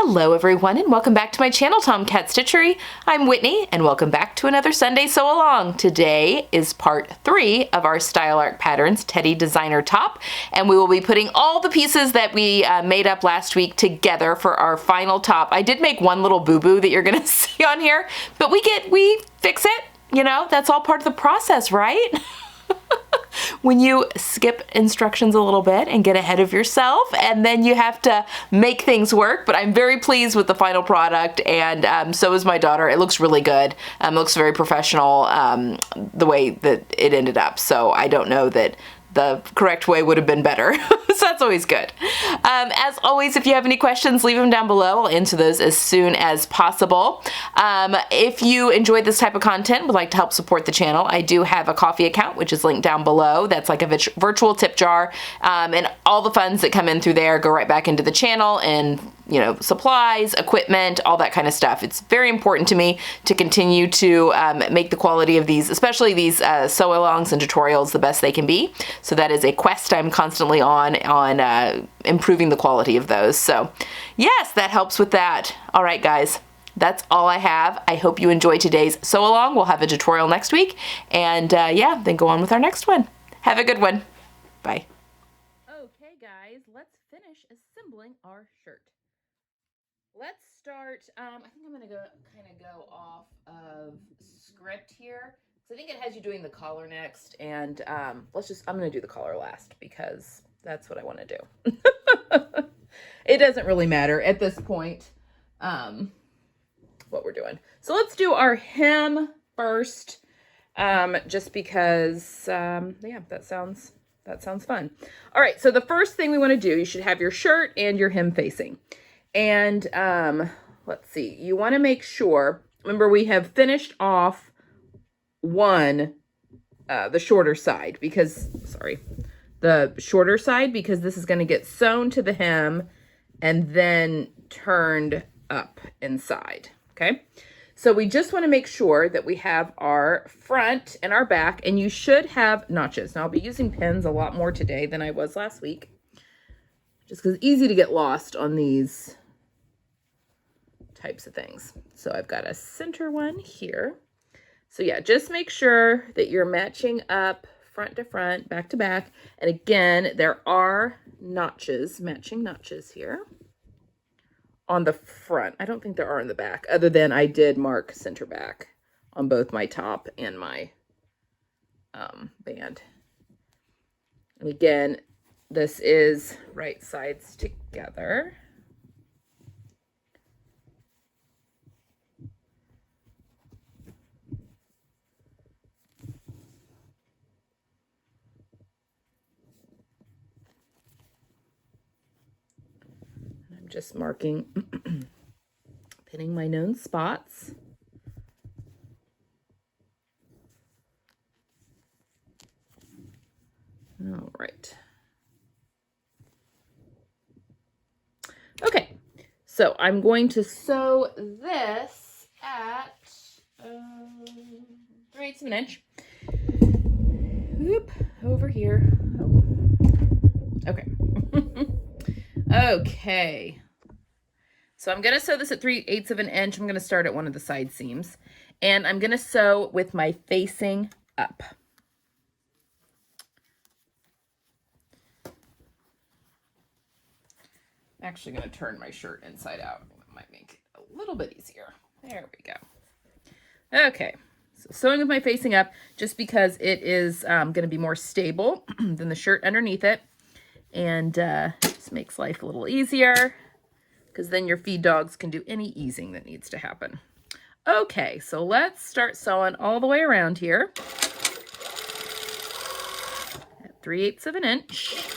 Hello everyone and welcome back to my channel, Tomcat Stitchery. I'm Whitney and welcome back to another Sunday Sew Along. Today is part 3 of our Style Arc Patterns Teddy Designer Top, and we will be putting all the pieces that we made up last week together for our final top. I did make one little boo-boo that you're gonna see on here, but we fix it, you know, that's all part of the process, right? When you skip instructions a little bit and get ahead of yourself, and then you have to make things work. But I'm very pleased with the final product, and so is my daughter. It looks really good. It looks very professional, the way that it ended up. So I don't know that the correct way would have been better. So that's always good. As always, if you have any questions, leave them down below. I'll answer those as soon as possible. If you enjoyed this type of content, would like to help support the channel, I do have a Ko-fi account, which is linked down below. That's like a virtual tip jar, and all the funds that come in through there go right back into the channel and, you know, supplies, equipment, all that kind of stuff. It's very important to me to continue to make the quality of these, especially these sew-alongs and tutorials, the best they can be. So that is a quest I'm constantly on improving the quality of those. So yes, that helps with that. All right, guys, that's all I have. I hope you enjoyed today's sew-along. We'll have a tutorial next week, and yeah, then go on with our next one. Have a good one. Bye. Okay, guys, let's finish assembling our shirt. Let's start, I think I'm gonna kind of go off of script here. So I think it has you doing the collar next, and I'm gonna do the collar last because that's what I want to do. It doesn't really matter at this point what we're doing. So let's do our hem first, just because, yeah, that sounds fun. All right, so the first thing we want to do, you should have your shirt and your hem facing. And let's see, you want to make sure, remember we have finished off the shorter side because this is going to get sewn to the hem and then turned up inside. Okay, so we just want to make sure that we have our front and our back, and you should have notches. Now I'll be using pins a lot more today than I was last week, just because it's easy to get lost on these types of things. So I've got a center one here. So yeah, just make sure that you're matching up front to front, back to back. And again, there are notches, matching notches here on the front. I don't think there are in the back, other than I did mark center back on both my top and my band. And again, this is right sides together. Just marking, pinning my known spots. All right. Okay, so I'm going to sew this at 3/8 of an inch. Whoop, over here. Oh. Okay. Okay. So I'm going to sew this at 3/8 of an inch. I'm going to start at one of the side seams, and I'm going to sew with my facing up. I'm actually going to turn my shirt inside out. That might make it a little bit easier. There we go. Okay. So sewing with my facing up, just because it is going to be more stable than the shirt underneath it, and just makes life a little easier, because then your feed dogs can do any easing that needs to happen. Okay, so let's start sewing all the way around here at 3/8 of an inch.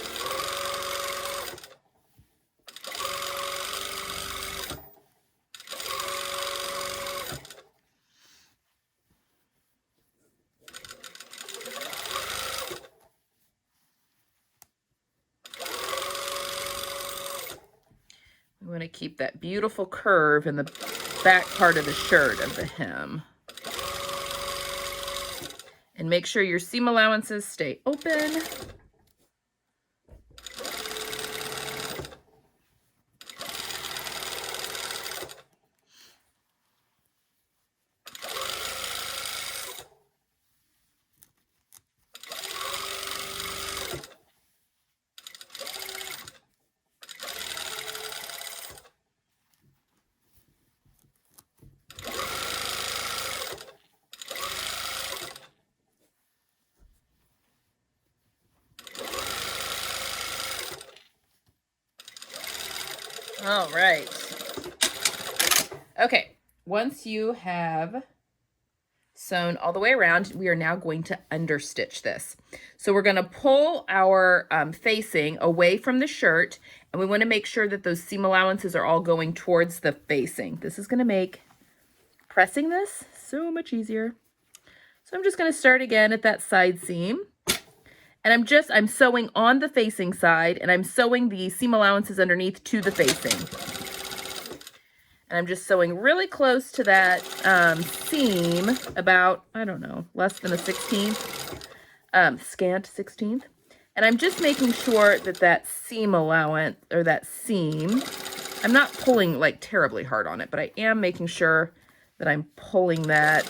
We want to keep that beautiful curve in the back part of the shirt of the hem. And make sure your seam allowances stay open. All right. Okay, once you have sewn all the way around, we are now going to understitch this. So we're going to pull our facing away from the shirt, and we want to make sure that those seam allowances are all going towards the facing. This is going to make pressing this so much easier. So I'm just going to start again at that side seam. And I'm sewing on the facing side, and I'm sewing the seam allowances underneath to the facing. And I'm just sewing really close to that seam, about, I don't know, less than a 16th, scant 16th. And I'm just making sure that that seam allowance, or that seam, I'm not pulling like terribly hard on it, but I am making sure that I'm pulling that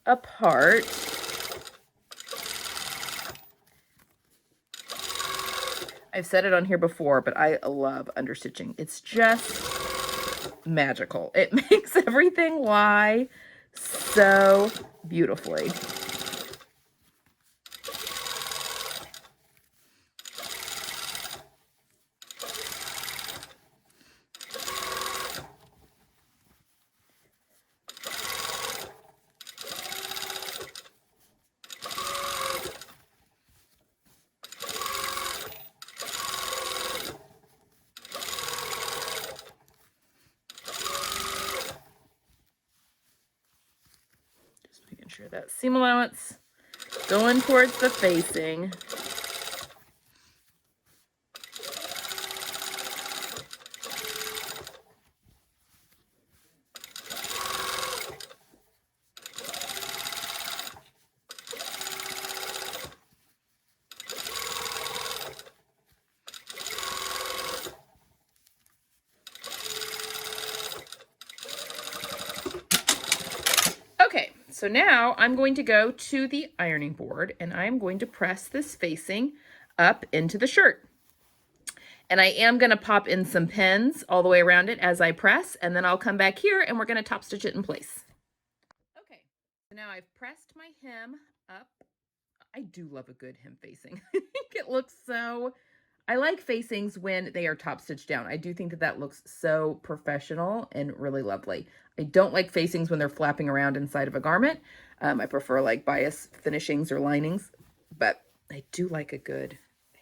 apart. I've said it on here before, but I love understitching. It's just magical. It makes everything lie so beautifully. Making sure that seam allowance going towards the facing. Okay, so now I'm going to go to the ironing board, and I'm going to press this facing up into the shirt. And I am going to pop in some pins all the way around it as I press, and then I'll come back here and we're going to top stitch it in place. Okay, so now I've pressed my hem up. I do love a good hem facing. I think it looks so, I like facings when they are top stitched down. I do think that that looks so professional and really lovely. I don't like facings when they're flapping around inside of a garment. I prefer like bias finishings or linings, but I do like a good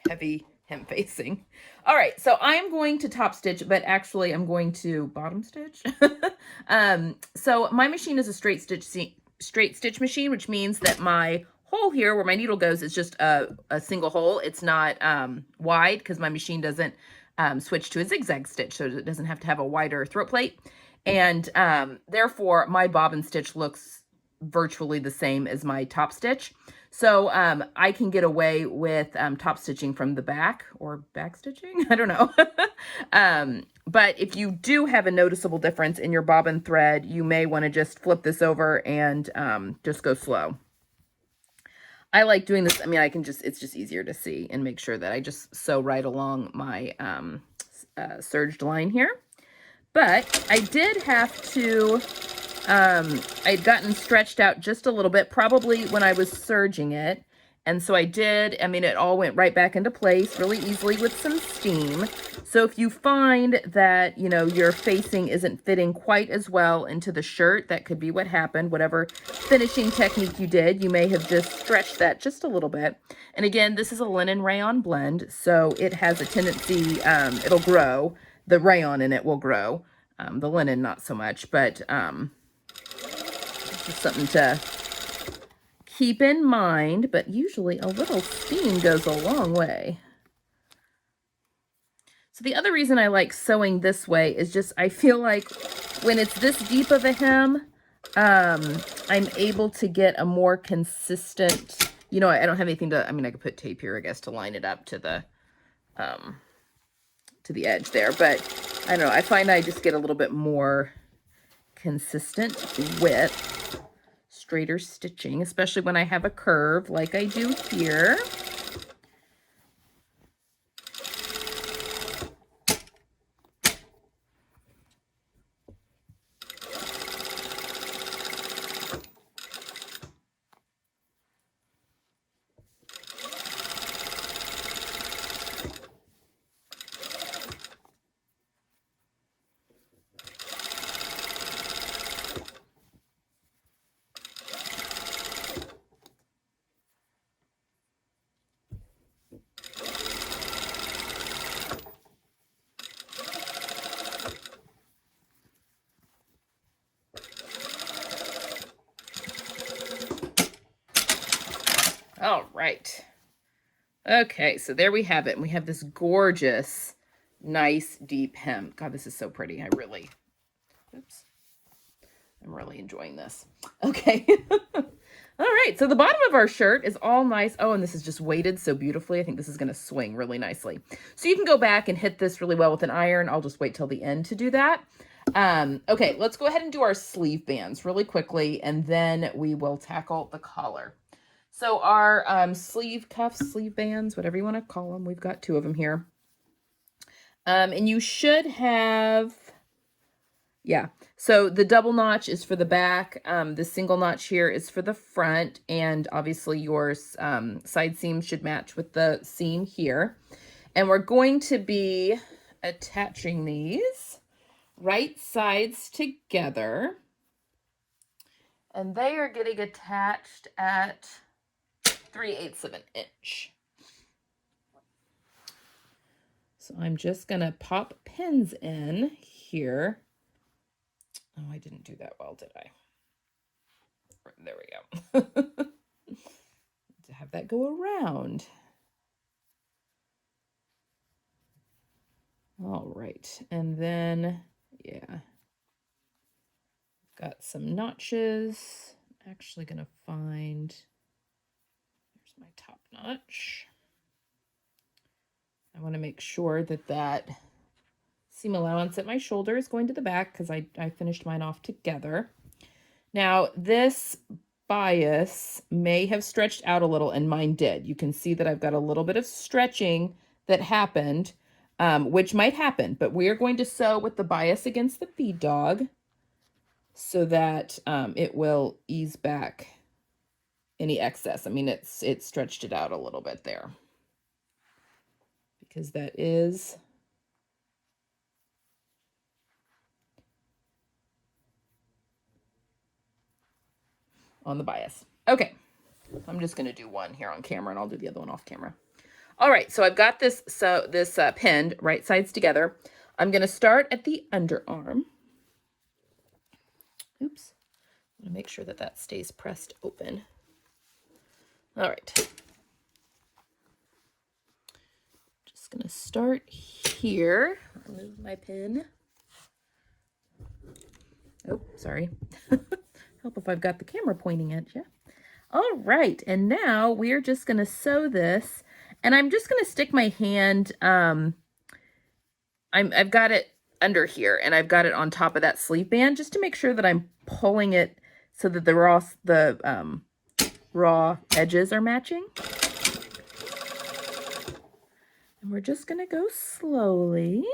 heavy hem facing. All right, so I'm going to top stitch, but actually I'm going to bottom stitch. So my machine is a straight stitch machine, which means that my hole here where my needle goes is just a single hole. It's not wide, because my machine doesn't switch to a zigzag stitch, so it doesn't have to have a wider throat plate. And therefore my bobbin stitch looks virtually the same as my top stitch. So I can get away with top stitching from the back, or back stitching, I don't know. But if you do have a noticeable difference in your bobbin thread, you may want to just flip this over and just go slow. I like doing this. I mean, it's just easier to see and make sure that I just sew right along my serged line here. But I did have to, I'd gotten stretched out just a little bit, probably when I was serging it. And so I did, I mean, it all went right back into place really easily with some steam. So if you find that, you know, your facing isn't fitting quite as well into the shirt, that could be what happened. Whatever finishing technique you did, you may have just stretched that just a little bit. And again, this is a linen rayon blend, so it has a tendency, it'll grow. The rayon in it will grow. The linen, not so much, but just something to keep in mind. But usually a little steam goes a long way. So the other reason I like sewing this way is just, I feel like when it's this deep of a hem, I'm able to get a more consistent, you know, I don't have anything to, I mean, I could put tape here, I guess, to line it up to the edge there, but I don't know, I find I just get a little bit more consistent with straighter stitching, especially when I have a curve like I do here. Okay, so there we have it. And we have this gorgeous, nice, deep hem. God, this is so pretty. I'm really enjoying this. Okay. All right, so the bottom of our shirt is all nice. Oh, and this is just weighted so beautifully. I think this is going to swing really nicely. So you can go back and hit this really well with an iron. I'll just wait till the end to do that. Okay, let's go ahead and do our sleeve bands really quickly, and then we will tackle the collar. So our sleeve cuffs, sleeve bands, whatever you want to call them, we've got 2 of them here. And you should have, yeah, so the double notch is for the back. The single notch here is for the front, and obviously your side seam should match with the seam here. And we're going to be attaching these right sides together, and they are getting attached at 3/8 of an inch. So I'm just gonna pop pins in here. Oh, I didn't do that well, did I? There we go. To have that go around. All right, and then, yeah, got some notches. I'm actually gonna find, there's my top notch. I want to make sure that that seam allowance at my shoulder is going to the back, because I finished mine off together. Now, this bias may have stretched out a little, and mine did. You can see that I've got a little bit of stretching that happened, which might happen, but we are going to sew with the bias against the feed dog so that it will ease back any excess. I mean, it stretched it out a little bit there, because that is on the bias. Okay, I'm just going to do one here on camera, and I'll do the other one off camera. All right, so I've got this pinned right sides together. I'm going to start at the underarm. Oops. I'm going to make sure that that stays pressed open. All right. Just going to start here. Move my pin. Oh, sorry. Help if I've got the camera pointing at you. All right, and now we're just going to sew this, and I'm just going to stick my hand, I've got it under here, and I've got it on top of that sleeve band, just to make sure that I'm pulling it so that the raw edges are matching. And we're just going to go slowly.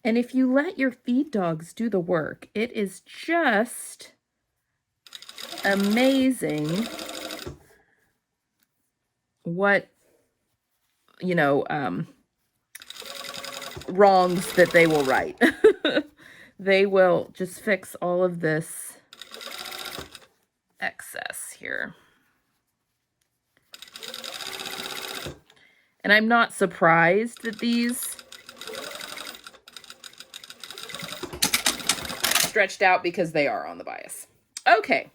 And if you let your feed dogs do the work, it is just amazing what, wrongs that they will right. They will just fix all of this excess here. And I'm not surprised that these stretched out, because they are on the bias. Okay,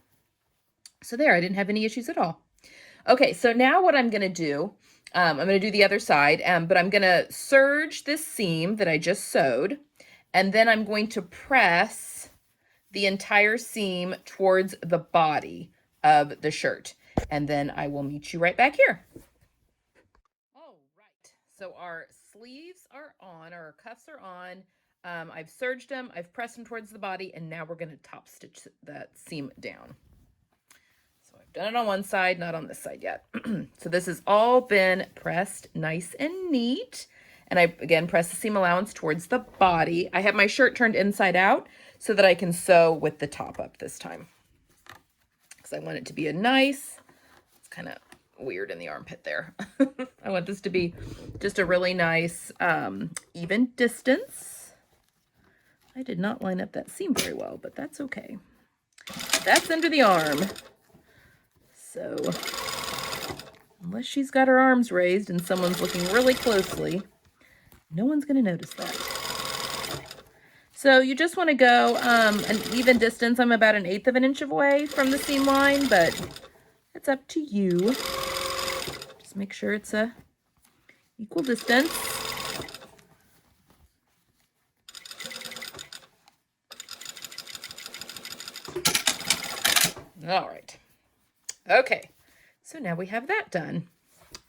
so there, I didn't have any issues at all. Okay, so now what I'm going to do, I'm going to do the other side, but I'm going to serge this seam that I just sewed, and then I'm going to press the entire seam towards the body of the shirt, and then I will meet you right back here. All right, so our sleeves are on, our cuffs are on. I've serged them, I've pressed them towards the body, and now we're going to top stitch that seam down. So I've done it on one side, not on this side yet. So this has all been pressed nice and neat. And I, again, press the seam allowance towards the body. I have my shirt turned inside out so that I can sew with the top up this time, because I want it to be a nice, it's kind of weird in the armpit there. I want this to be just a really nice, even distance. I did not line up that seam very well, but that's okay. That's under the arm. So unless she's got her arms raised and someone's looking really closely, no one's going to notice that. So you just want to go an even distance. I'm about 1/8 of an inch away from the seam line, but it's up to you. Just make sure it's a equal distance. All right. Okay. So now we have that done.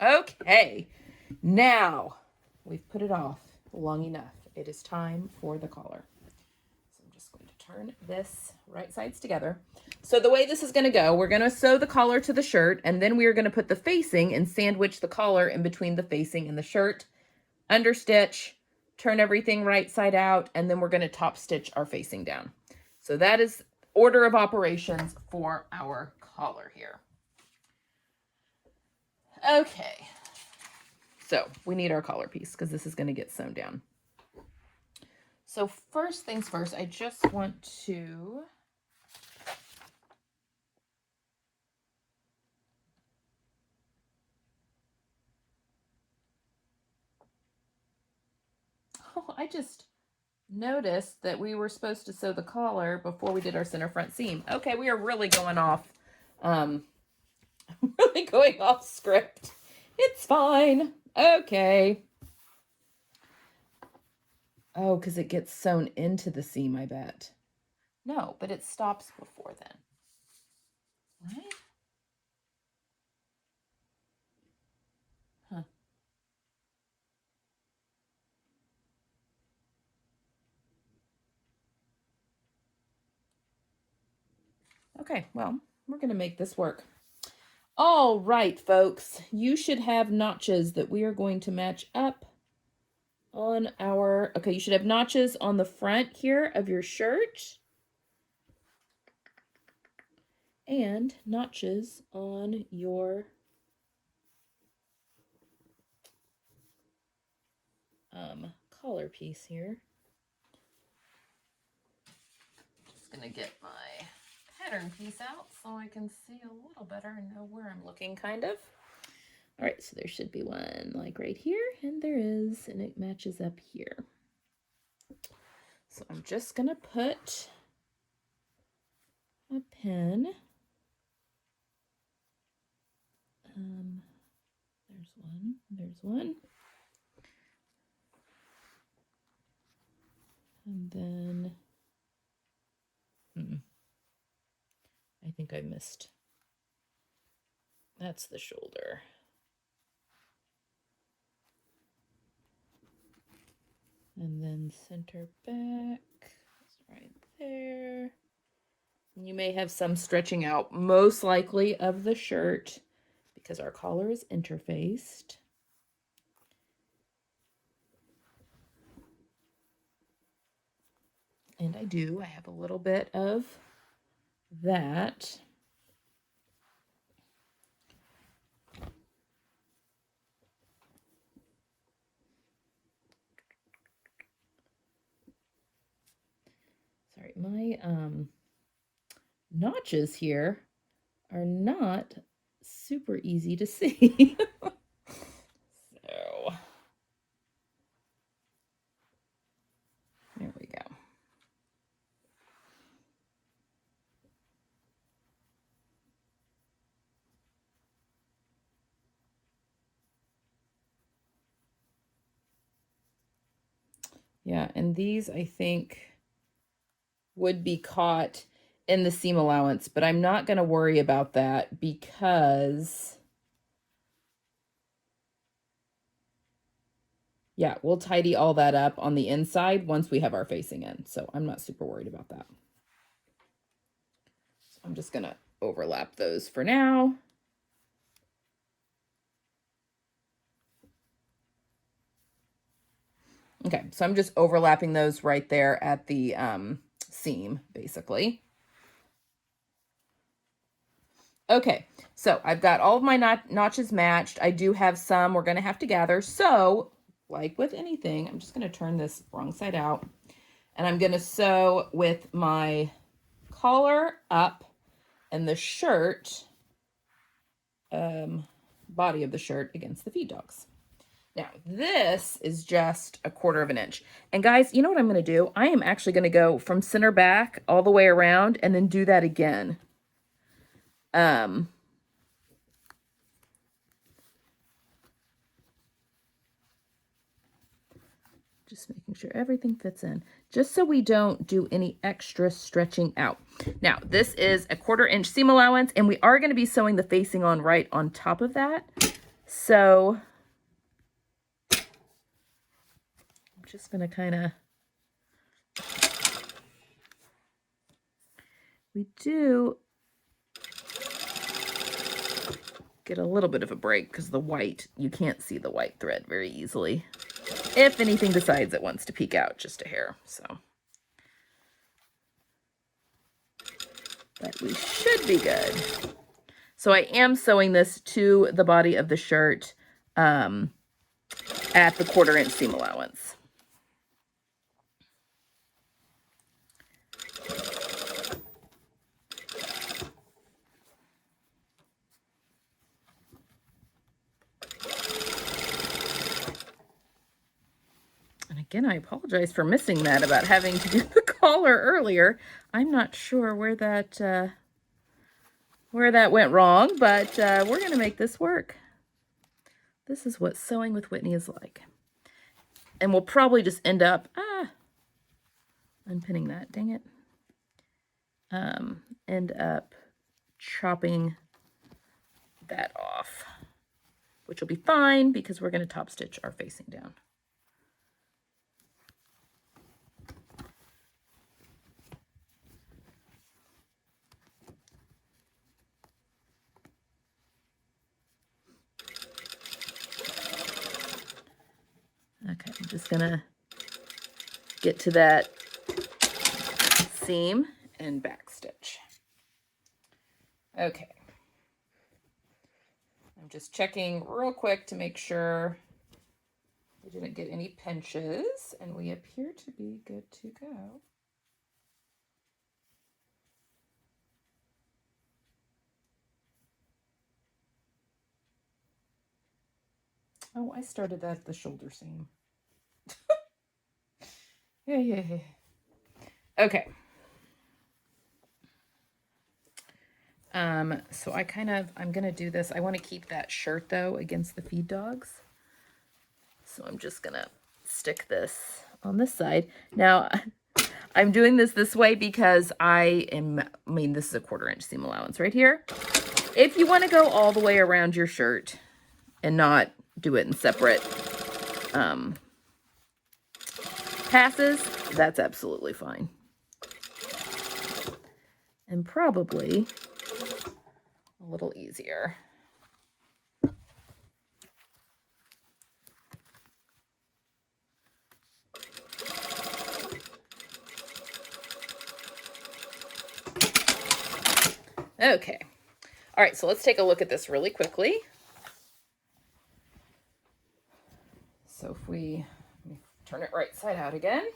Okay. Now we've put it off long enough. It is time for the collar. So I'm just going to turn this right sides together. So the way this is going to go, we're going to sew the collar to the shirt, and then we are going to put the facing and sandwich the collar in between the facing and the shirt, understitch, turn everything right side out, and then we're going to top stitch our facing down. So that is order of operations for our collar here. Okay, so we need our collar piece because this is going to get sewn down. So first things first, I just want to I just noticed that we were supposed to sew the collar before we did our center front seam. Okay, we are really going off, really going off script. It's fine. Okay. Oh, because it gets sewn into the seam, I bet. No, but it stops before then. Right? Huh. Okay, well, we're going to make this work. All right, folks, you should have notches that we are going to match up on our, okay, you should have notches on the front here of your shirt and notches on your collar piece here. Just gonna get my pattern piece out so I can see a little better and know where I'm looking, kind of. All right, so there should be one like right here, and there is, and it matches up here. So I'm just gonna put a pin. There's one. And then, I think I missed. That's the shoulder. And then center back, it's right there. And you may have some stretching out, most likely of the shirt, because our collar is interfaced. And I have a little bit of that. Sorry, my notches here are not super easy to see. So there we go. Yeah, and these I think would be caught in the seam allowance, but I'm not going to worry about that because, yeah, we'll tidy all that up on the inside once we have our facing in. So I'm not super worried about that. So I'm just going to overlap those for now. Okay, so I'm just overlapping those right there at the seam, basically. Okay, so I've got all of my notches matched. I do have some we're going to have to gather. So, like with anything, I'm just going to turn this wrong side out. And I'm going to sew with my collar up and the shirt, body of the shirt against the feed dogs. Now, this is just 1/4 of an inch. And guys, you know what I'm going to do? I am actually going to go from center back all the way around and then do that again. Just making sure everything fits in, just so we don't do any extra stretching out. Now, this is 1/4 inch seam allowance, and we are going to be sewing the facing on right on top of that. So I'm just going to kind of, we do get a little bit of a break because the white, you can't see the white thread very easily. If anything decides it wants to peek out just a hair, so. But we should be good. So I am sewing this to the body of the shirt at the 1/4 inch seam allowance. And again, I apologize for missing that about having to do the collar earlier. I'm not sure where that went wrong, but we're going to make this work. This is what sewing with Whitney is like. And we'll probably just end up unpinning that, dang it. End up chopping that off, which will be fine because we're going to top stitch our facing down. Okay, I'm just gonna get to that seam and back stitch. Okay. I'm just checking real quick to make sure we didn't get any pinches, and we appear to be good to go. Oh, I started that at the shoulder seam. Yeah. Okay. So I'm gonna do this. I want to keep that shirt though against the feed dogs. So I'm just gonna stick this on this side. Now, I'm doing this way because this is a 1/4 inch seam allowance right here. If you want to go all the way around your shirt and not do it in separate passes, that's absolutely fine. And probably a little easier. Okay. All right, so let's take a look at this really quickly. So if let me turn it right side out again.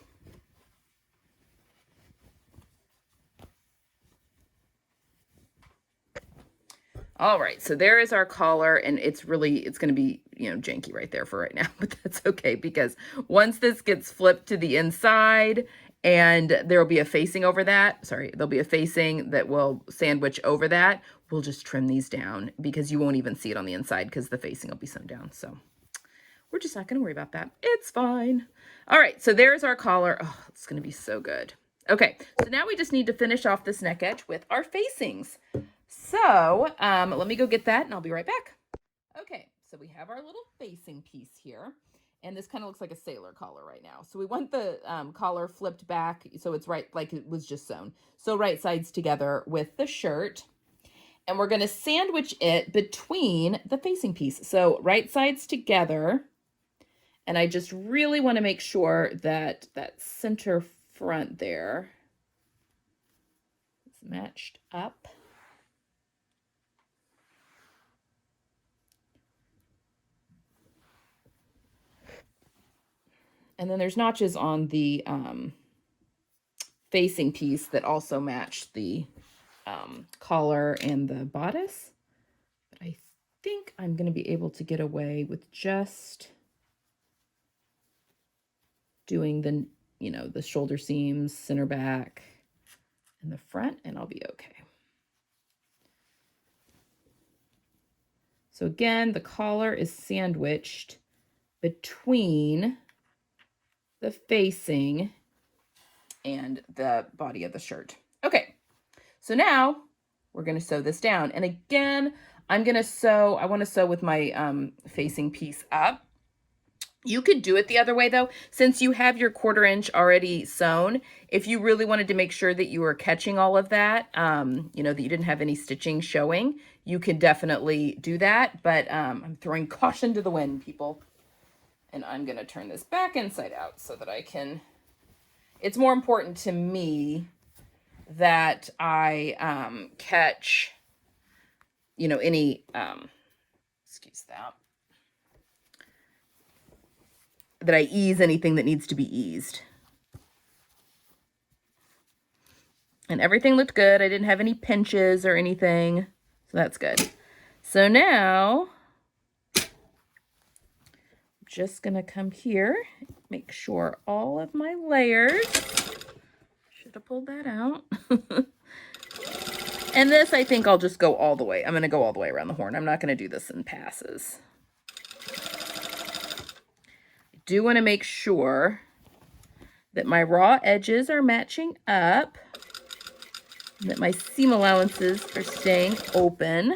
All right, so there is our collar, and it's going to be, janky right there for right now, but that's okay because once this gets flipped to the inside and there'll be a facing over that, there'll be a facing that will sandwich over that, we'll just trim these down because you won't even see it on the inside because the facing will be sewn down. So we're just not going to worry about that. It's fine. All right, so there's our collar. Oh, it's going to be so good. Okay, so now we just need to finish off this neck edge with our facings. So let me go get that and I'll be right back. Okay, so we have our little facing piece here. And this kind of looks like a sailor collar right now. So we want the collar flipped back so it's right like it was just sewn. So right sides together with the shirt. And we're going to sandwich it between the facing piece. So right sides together. And I just really want to make sure that that center front there is matched up. And then there's notches on the facing piece that also match the collar and the bodice. But I think I'm going to be able to get away with just doing the, you know, the shoulder seams, center back, and the front, and I'll be okay. So again, the collar is sandwiched between the facing and the body of the shirt. Okay, so now we're going to sew this down. And again, I want to sew with my facing piece up. You could do it the other way though, since you have your 1/4 inch already sewn. If you really wanted to make sure that you were catching all of that, you know, that you didn't have any stitching showing, you could definitely do that. But I'm throwing caution to the wind, people. And I'm going to turn this back inside out so that I can, it's more important to me that I catch, you know, any, excuse that I ease anything that needs to be eased. And everything looked good. I didn't have any pinches or anything, so that's good. So now, I'm just gonna come here, make sure all of my layers, should have pulled that out. And this, I think I'll just go all the way. I'm gonna go all the way around the horn. I'm not gonna do this in passes. I do wanna make sure that my raw edges are matching up, that my seam allowances are staying open.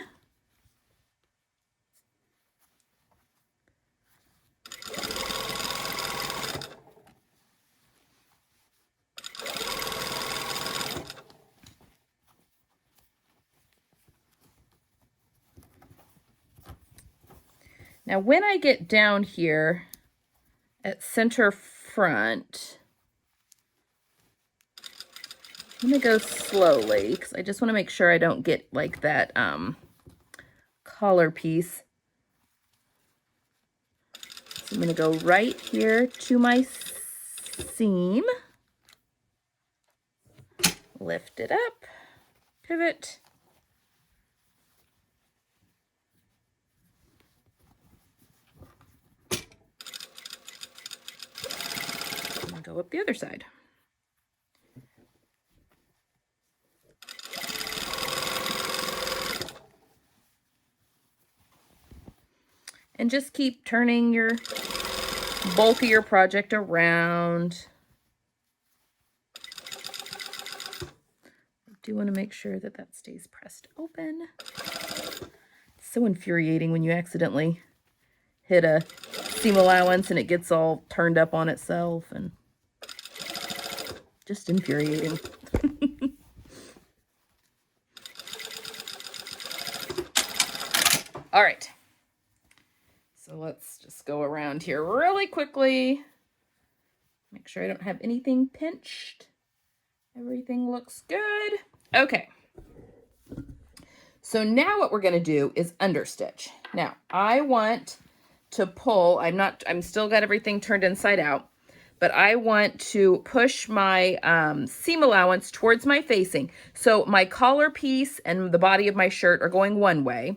Now, when I get down here at center front, I'm gonna go slowly because I just want to make sure I don't get like that collar piece. So I'm gonna go right here to my seam, lift it up, pivot, and go up the other side. And just keep turning your bulkier project around. I do want to make sure that that stays pressed open. It's so infuriating when you accidentally hit a seam allowance and it gets all turned up on itself, and just infuriating. All right. So let's just go around here really quickly. Make sure I don't have anything pinched. Everything looks good. Okay. So now what we're going to do is understitch. Now, I want to pull, I'm still got everything turned inside out, but I want to push my seam allowance towards my facing. So my collar piece and the body of my shirt are going one way.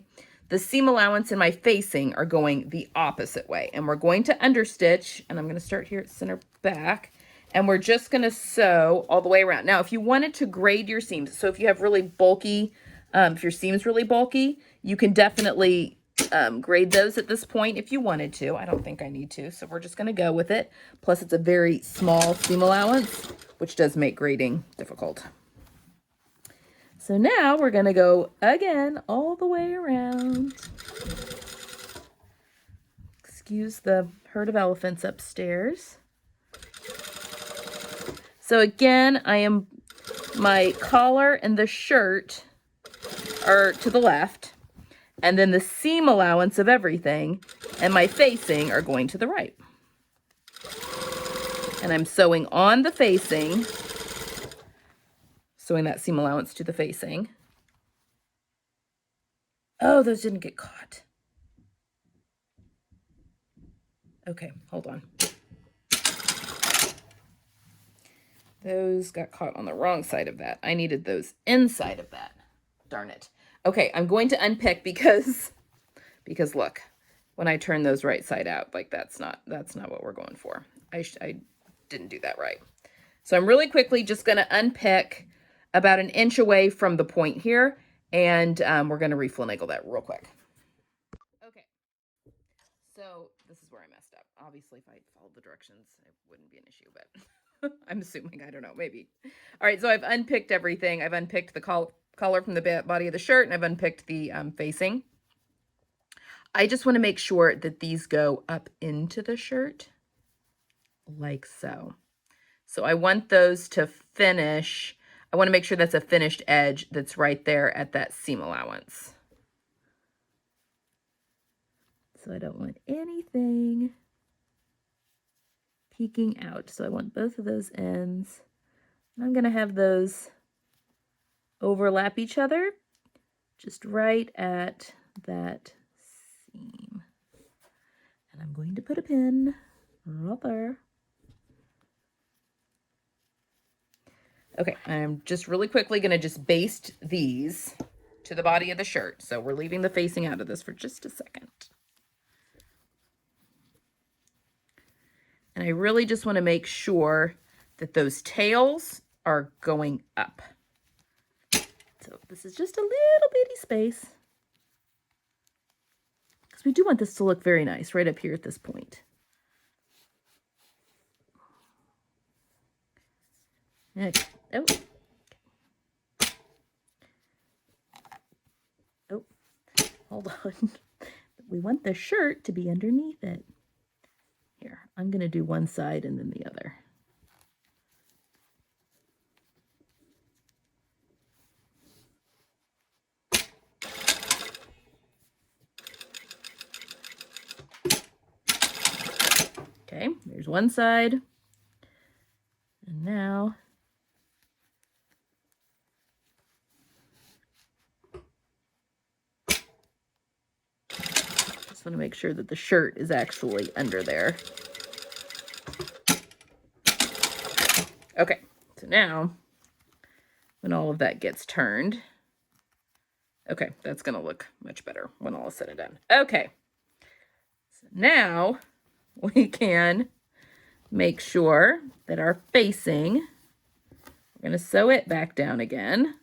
The seam allowance and my facing are going the opposite way. And we're going to understitch, and I'm going to start here at center back, and we're just going to sew all the way around. Now, if you wanted to grade your seams, so if you have really bulky, if your seam's really bulky, you can definitely grade those at this point if you wanted to. I don't think I need to, so we're just going to go with it. Plus, it's a very small seam allowance, which does make grading difficult. So now we're going to go again all the way around. Excuse the herd of elephants upstairs. So again, my collar and the shirt are to the left, and then the seam allowance of everything and my facing are going to the right. And I'm sewing on the facing, sewing that seam allowance to the facing. Oh, those didn't get caught. Okay, hold on. Those got caught on the wrong side of that. I needed those inside of that. Darn it. Okay, I'm going to unpick because look, when I turn those right side out, like that's not what we're going for. I didn't do that right. So I'm really quickly just going to unpick about an inch away from the point here, and we're going to refinagle that real quick. Okay, so this is where I messed up. Obviously, if I followed the directions, it wouldn't be an issue, but I'm assuming, I don't know, maybe. All right, so I've unpicked everything. I've unpicked the collar from the body of the shirt, and I've unpicked the facing. I just want to make sure that these go up into the shirt like so. So I want those to finish. I want to make sure that's a finished edge that's right there at that seam allowance. So I don't want anything peeking out. So I want both of those ends. And I'm going to have those overlap each other just right at that seam. And I'm going to put a pin right there. Okay, I'm just really quickly going to just baste these to the body of the shirt. So we're leaving the facing out of this for just a second. And I really just want to make sure that those tails are going up. So this is just a little bitty space, because we do want this to look very nice right up here at this point. Okay. Oh. Oh, hold on. We want the shirt to be underneath it. Here, I'm going to do one side and then the other. Okay, there's one side. And now just want to make sure that the shirt is actually under there. Okay, so now when all of that gets turned, okay, that's going to look much better when all is said and done. Okay, so now we can make sure that our facing, we're going to sew it back down again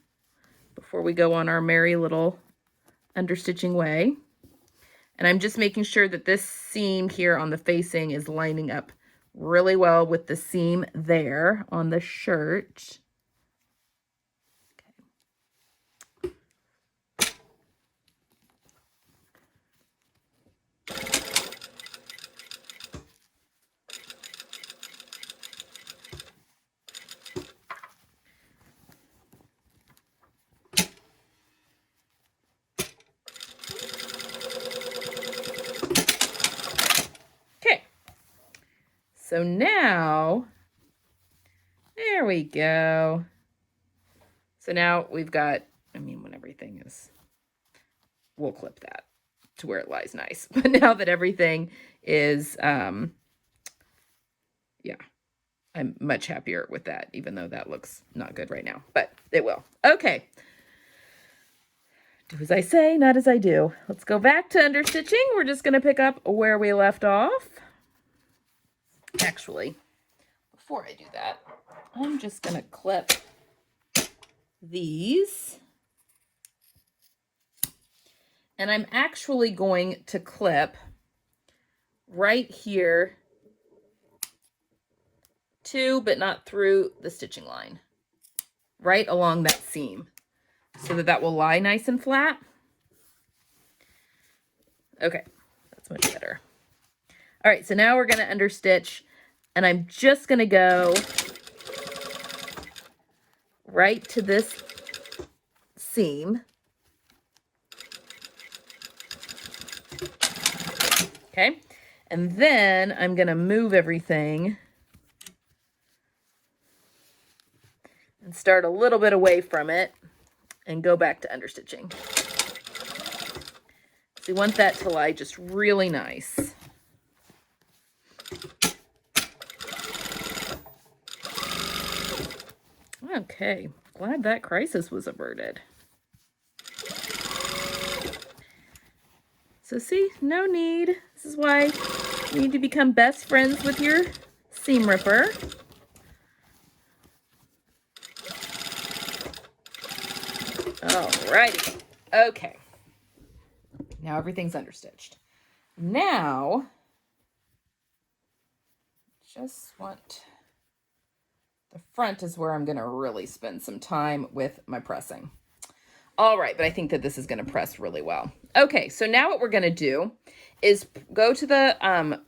before we go on our merry little understitching way. And I'm just making sure that this seam here on the facing is lining up really well with the seam there on the shirt. So now, there we go. So now we've got, I mean, when everything is, we'll clip that to where it lies nice. But now that everything is, yeah, I'm much happier with that, even though that looks not good right now, but it will. Okay. Do as I say, not as I do. Let's go back to understitching. We're just going to pick up where we left off. Actually, before I do that, I'm just going to clip these. And I'm actually going to clip right here to, but not through the stitching line, right along that seam, so that that will lie nice and flat. Okay, that's much better. All right, so now we're going to understitch, and I'm just going to go right to this seam. Okay, and then I'm going to move everything and start a little bit away from it and go back to understitching. So you want that to lie just really nice. Okay, glad that crisis was averted. So see, no need. This is why you need to become best friends with your seam ripper. Alrighty. Okay. Now everything's understitched. Now, just want the front is where I'm going to really spend some time with my pressing. All right, but I think that this is going to press really well. Okay, so now what we're going to do is go to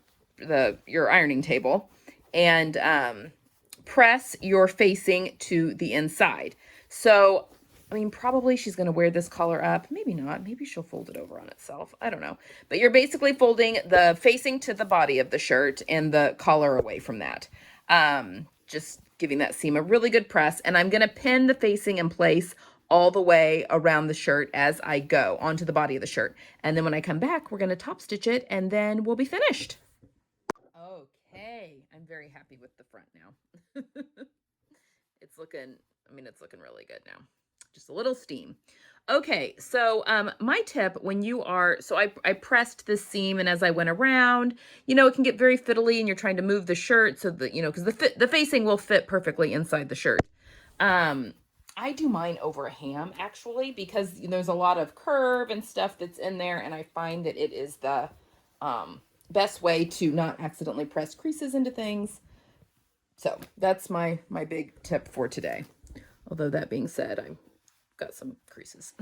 your ironing table and press your facing to the inside. So, I mean, probably she's going to wear this collar up. Maybe not. Maybe she'll fold it over on itself. I don't know. But you're basically folding the facing to the body of the shirt and the collar away from that. Just giving that seam a really good press. And I'm going to pin the facing in place all the way around the shirt as I go onto the body of the shirt. And then when I come back, we're going to top stitch it and then we'll be finished. Okay, I'm very happy with the front now. It's looking really good now. Just a little steam. Okay, so my tip when you are, so I pressed this seam, and as I went around, it can get very fiddly and you're trying to move the shirt so that, because the facing will fit perfectly inside the shirt. I do mine over a ham actually, because there's a lot of curve and stuff that's in there, and I find that it is the best way to not accidentally press creases into things. So that's my big tip for today. Although that being said, I've got some creases.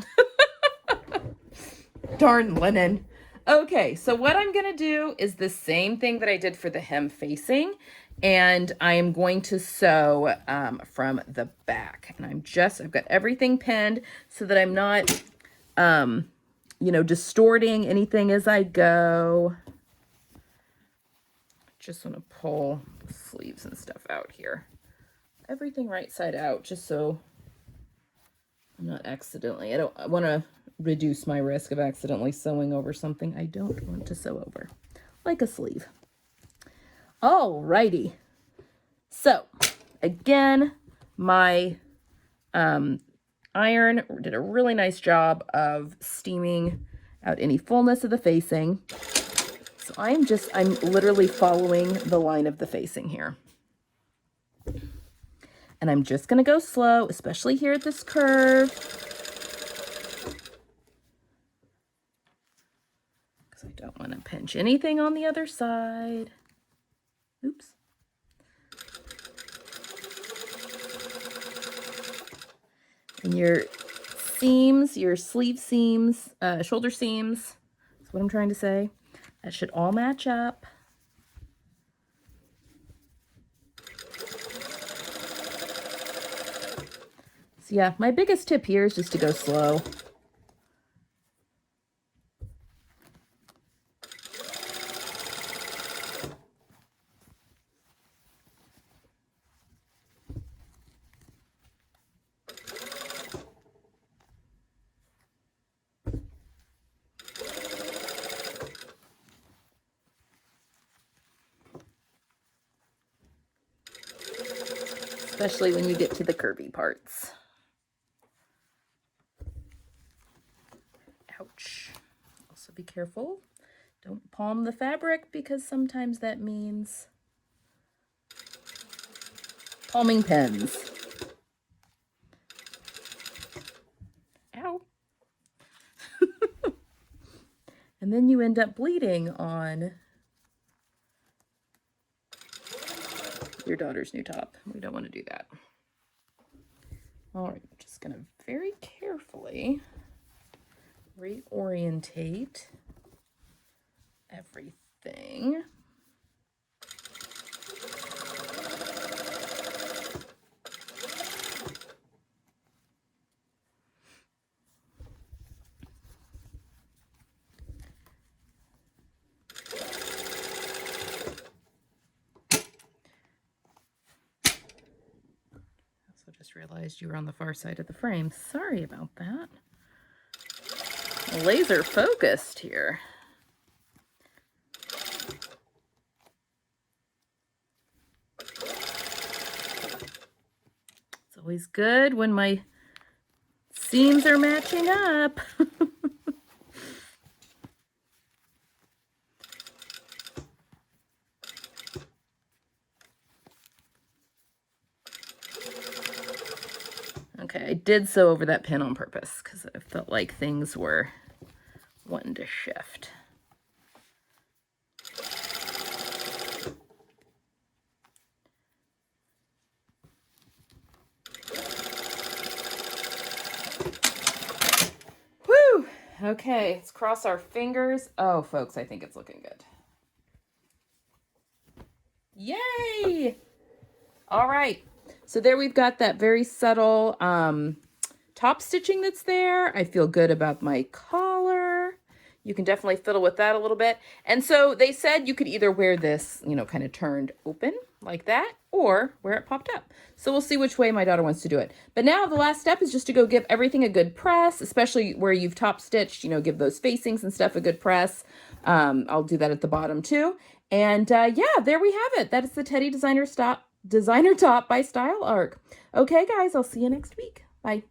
Darn linen. Okay, so what I'm going to do is the same thing that I did for the hem facing, and I am going to sew from the back. And I've got everything pinned so that I'm not, distorting anything as I go. Just want to pull the sleeves and stuff out here. Everything right side out, just so I'm not accidentally, I want to reduce my risk of accidentally sewing over something I don't want to sew over, like a sleeve. Alrighty. So, again, my iron did a really nice job of steaming out any fullness of the facing. So I'm literally following the line of the facing here. And I'm just going to go slow, especially here at this curve. Because I don't want to pinch anything on the other side. Oops. And your seams, your sleeve seams, shoulder seams, that's what I'm trying to say. That should all match up. So yeah, my biggest tip here is just to go slow. Especially when you get to the curvy parts. Ouch. Also be careful. Don't palm the fabric, because sometimes that means palming pins. Ow. And then you end up bleeding on your daughter's new top. We don't want to do that. All right, I'm just going to very carefully reorientate everything. Just realized you were on the far side of the frame. Sorry about that. Laser focused here. It's always good when my seams are matching up. Okay, I did sew over that pin on purpose because I felt like things were wanting to shift. Whew! Okay, let's cross our fingers. Oh, folks, I think it's looking good. Yay! All right, so there we've got that very subtle top stitching that's there. I feel good about my collar. You can definitely fiddle with that a little bit. And so they said you could either wear this, you know, kind of turned open like that, or wear it popped up. So we'll see which way my daughter wants to do it. But now the last step is just to go give everything a good press, especially where you've top stitched, you know, give those facings and stuff a good press. I'll do that at the bottom too. And yeah, there we have it. That is the Teddy Designer Top by Style Arc. Okay, guys, I'll see you next week. Bye.